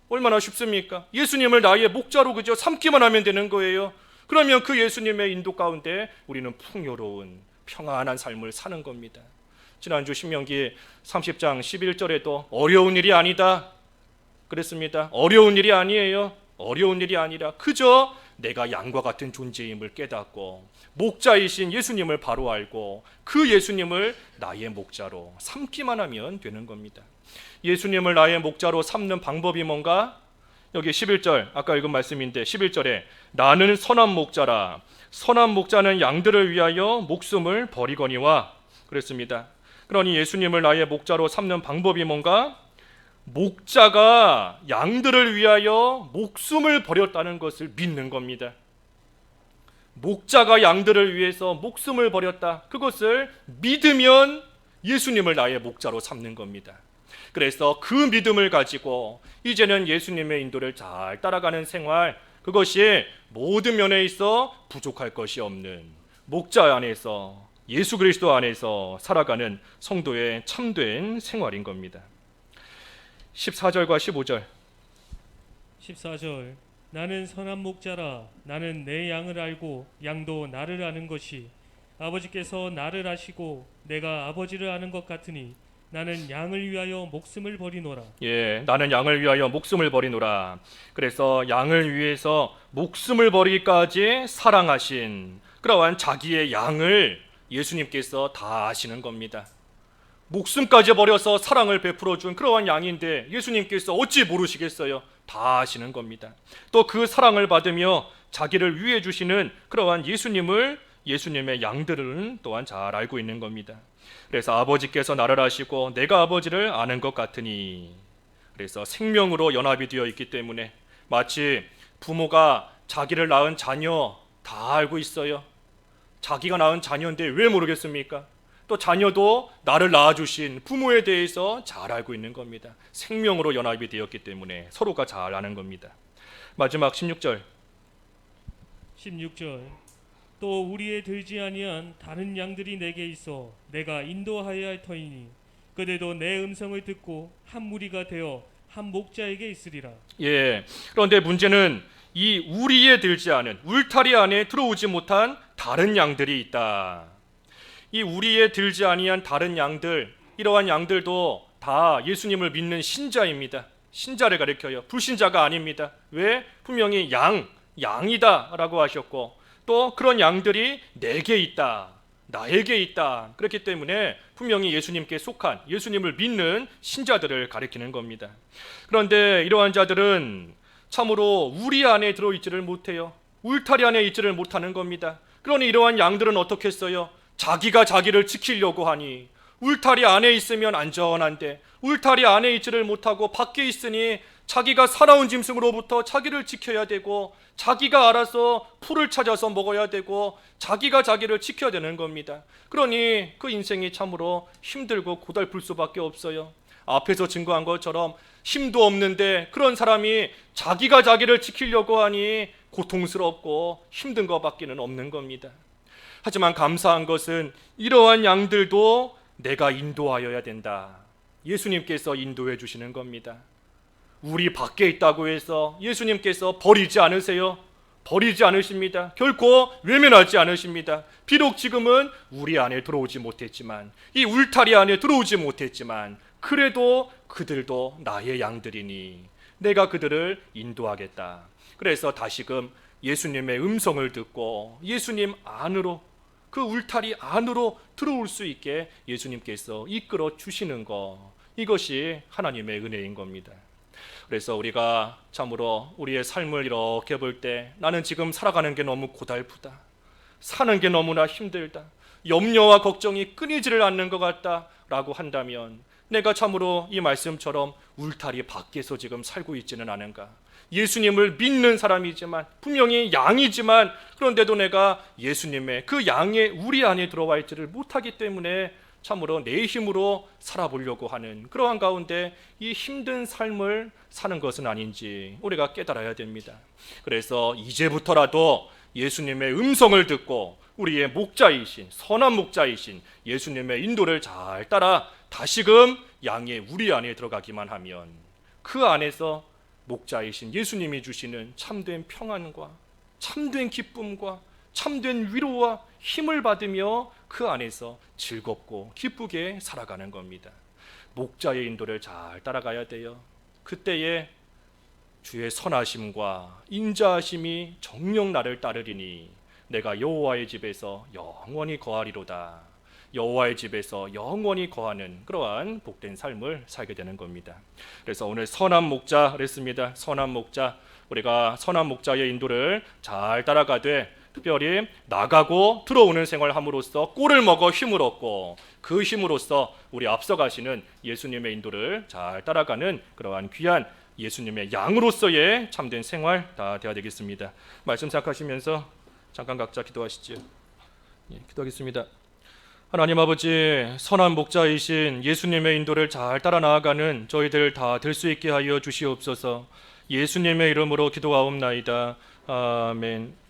얼마나 쉽습니까? 예수님을 나의 목자로 그저 삼기만 하면 되는 거예요. 그러면 그 예수님의 인도 가운데 우리는 풍요로운 평안한 삶을 사는 겁니다. 지난주 신명기 30장 11절에도 어려운 일이 아니다 그랬습니다. 어려운 일이 아니에요. 어려운 일이 아니라 그저 내가 양과 같은 존재임을 깨닫고 목자이신 예수님을 바로 알고 그 예수님을 나의 목자로 삼기만 하면 되는 겁니다. 예수님을 나의 목자로 삼는 방법이 뭔가? 여기 11절, 아까 읽은 말씀인데 11절에 나는 선한 목자라, 선한 목자는 양들을 위하여 목숨을 버리거니와 그랬습니다. 그러니 예수님을 나의 목자로 삼는 방법이 뭔가? 목자가 양들을 위하여 목숨을 버렸다는 것을 믿는 겁니다. 목자가 양들을 위해서 목숨을 버렸다, 그것을 믿으면 예수님을 나의 목자로 삼는 겁니다. 그래서 그 믿음을 가지고 이제는 예수님의 인도를 잘 따라가는 생활, 그것이 모든 면에 있어 부족할 것이 없는 목자 안에서, 예수 그리스도 안에서 살아가는 성도의 참된 생활인 겁니다. 14절과 15절. 14절 나는 선한 목자라, 나는 내 양을 알고 양도 나를 아는 것이, 아버지께서 나를 아시고 내가 아버지를 아는 것 같으니 나는 양을 위하여 목숨을 버리노라. 예, 나는 양을 위하여 목숨을 버리노라. 그래서 양을 위해서 목숨을 버리기까지 사랑하신 그러한 자기의 양을 예수님께서 다 아시는 겁니다. 목숨까지 버려서 사랑을 베풀어 준 그러한 양인데 예수님께서 어찌 모르시겠어요? 다 아시는 겁니다. 또 그 사랑을 받으며 자기를 위해 주시는 그러한 예수님의 양들은 또한 잘 알고 있는 겁니다. 그래서 아버지께서 나를 아시고 내가 아버지를 아는 것 같으니, 그래서 생명으로 연합이 되어 있기 때문에 마치 부모가 자기를 낳은 자녀 다 알고 있어요. 자기가 낳은 자녀인데 왜 모르겠습니까? 또 자녀도 나를 낳아주신 부모에 대해서 잘 알고 있는 겁니다. 생명으로 연합이 되었기 때문에 서로가 잘 아는 겁니다. 마지막 16절. 16절 또 우리에 들지 아니한 다른 양들이 내게 있어 내가 인도하여야 할 터이니 그들도 내 음성을 듣고 한 무리가 되어 한 목자에게 있으리라. 예. 그런데 문제는 이 우리에 들지 않은, 울타리 안에 들어오지 못한 다른 양들이 있다. 이 우리에 들지 아니한 다른 양들, 이러한 양들도 다 예수님을 믿는 신자입니다. 신자를 가리켜요. 불신자가 아닙니다. 왜? 분명히 양이다 라고 하셨고, 또 그런 양들이 내게 있다, 나에게 있다. 그렇기 때문에 분명히 예수님께 속한, 예수님을 믿는 신자들을 가리키는 겁니다. 그런데 이러한 자들은 참으로 우리 안에 들어있지를 못해요. 울타리 안에 있지를 못하는 겁니다. 그러니 이러한 양들은 어떻게 했어요? 자기가 자기를 지키려고 하니, 울타리 안에 있으면 안전한데 울타리 안에 있지를 못하고 밖에 있으니 자기가 살아온 짐승으로부터 자기를 지켜야 되고, 자기가 알아서 풀을 찾아서 먹어야 되고, 자기가 자기를 지켜야 되는 겁니다. 그러니 그 인생이 참으로 힘들고 고달플 수밖에 없어요. 앞에서 증거한 것처럼 힘도 없는데 그런 사람이 자기가 자기를 지키려고 하니 고통스럽고 힘든 것밖에는 없는 겁니다. 하지만 감사한 것은 이러한 양들도 내가 인도하여야 된다. 예수님께서 인도해 주시는 겁니다. 우리 밖에 있다고 해서 예수님께서 버리지 않으세요. 버리지 않으십니다. 결코 외면하지 않으십니다. 비록 지금은 우리 안에 들어오지 못했지만, 이 울타리 안에 들어오지 못했지만, 그래도 그들도 나의 양들이니 내가 그들을 인도하겠다. 그래서 다시금 예수님의 음성을 듣고 예수님 안으로, 그 울타리 안으로 들어올 수 있게 예수님께서 이끌어 주시는 것, 이것이 하나님의 은혜인 겁니다. 그래서 우리가 참으로 우리의 삶을 이렇게 볼 때, 나는 지금 살아가는 게 너무 고달프다, 사는 게 너무나 힘들다, 염려와 걱정이 끊이지를 않는 것 같다 라고 한다면, 내가 참으로 이 말씀처럼 울타리 밖에서 지금 살고 있지는 않은가? 예수님을 믿는 사람이지만, 분명히 양이지만, 그런데도 내가 예수님의 그 양의 우리 안에 들어와 있지를 못하기 때문에 참으로 내 힘으로 살아보려고 하는 그러한 가운데 이 힘든 삶을 사는 것은 아닌지 우리가 깨달아야 됩니다. 그래서 이제부터라도 예수님의 음성을 듣고 우리의 목자이신, 선한 목자이신 예수님의 인도를 잘 따라 다시금 양의 우리 안에 들어가기만 하면, 그 안에서 목자이신 예수님이 주시는 참된 평안과 참된 기쁨과 참된 위로와 힘을 받으며 그 안에서 즐겁고 기쁘게 살아가는 겁니다. 목자의 인도를 잘 따라가야 돼요. 그때에 주의 선하심과 인자하심이 정녕 나를 따르리니 내가 여호와의 집에서 영원히 거하리로다. 여호와의 집에서 영원히 거하는 그러한 복된 삶을 살게 되는 겁니다. 그래서 오늘 선한 목자 그랬습니다. 선한 목자, 우리가 선한 목자의 인도를 잘 따라가되, 특별히 나가고 들어오는 생활함으로써 꼴을 먹어 힘을 얻고, 그 힘으로써 우리 앞서가시는 예수님의 인도를 잘 따라가는 그러한 귀한 예수님의 양으로서의 참된 생활 다 되어야 되겠습니다. 말씀 생각하시면서 잠깐 각자 기도하시죠. 기도하겠습니다. 하나님 아버지, 선한 목자이신 예수님의 인도를 잘 따라 나아가는 저희들 다 될 수 있게 하여 주시옵소서. 예수님의 이름으로 기도하옵나이다. 아멘.